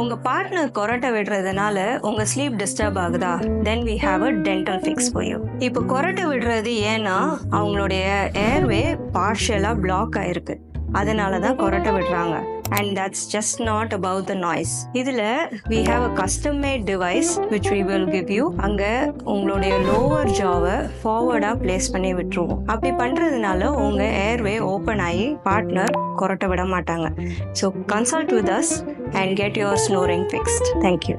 உங்க பார்ட்னர் கொரட்டை விடுறதுனால உங்க ஸ்லீப் டிஸ்டர்ப் ஆகுதா? தென் we have a dental fix for you. இப்போ கொரட்டை விடுறது ஏன்னா அவங்களுடைய ஏர்வே பார்ஷியலா பிளாக் ஆயிருக்கு, அதனால தான் கொரட்டை விடுறாங்க. And that's just not about the noise. இதுல we have a custom made device which we will give you. அங்க உங்களுடைய lower jaw-வை forward-ஆ place பண்ணி விட்டுருவோம். அப்படி பண்றதுனால உங்க airway open ஆகி பார்ட்னர் கொரட்டை விட மாட்டாங்க. So consult with us and get your snoring fixed. Thank you.